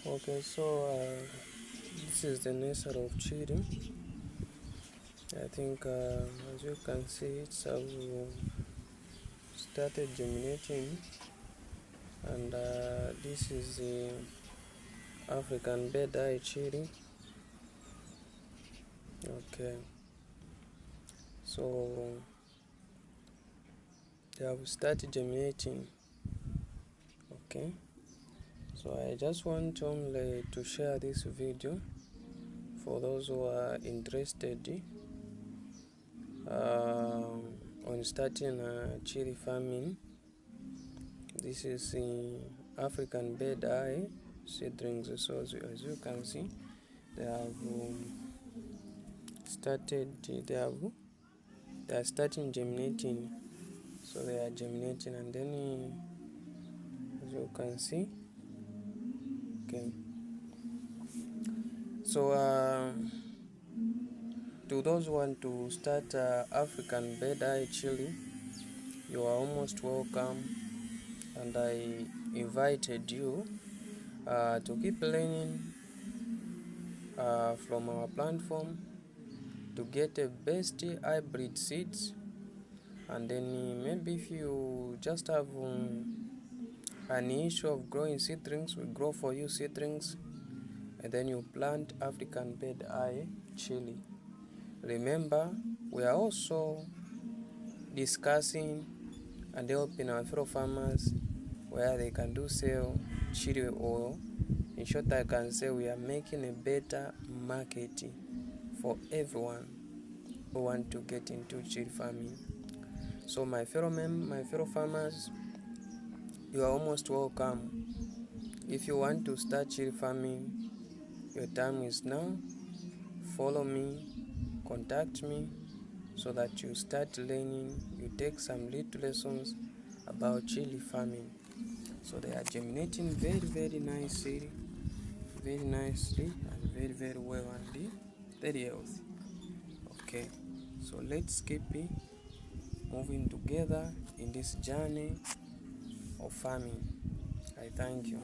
Okay, so this is the nursery of chili. I think as you can see, it's started germinating, and this is the African Bird Eye Chilli. Okay, so they have started germinating. Okay, so I just want only to share this video for those who are interested on starting chili farming. This is the African Bird Eye seedlings. So as you can see, they have started. They are starting germinating. So they are germinating, and then as you can see, okay. So to those who want to start African Bird Eye Chilli, you are almost welcome, and I invited you to keep learning from our platform to get a best hybrid seeds. And then maybe if you just have an issue of growing seedlings, we grow for you seedlings, and then you plant African Bird Eye Chilli. Remember, we are also discussing and helping our fellow farmers where they can do sell chili oil. In short, I can say we are making a better market for everyone who want to get into chili farming. So my fellow farmers, you are almost welcome. If you want to start chili farming, your time is now. Follow me, contact me, so that you start learning. You take some little lessons about chili farming. So they are germinating very nicely, and very well, and very healthy. Okay, so let's keep moving together in this journey of farming. I thank you.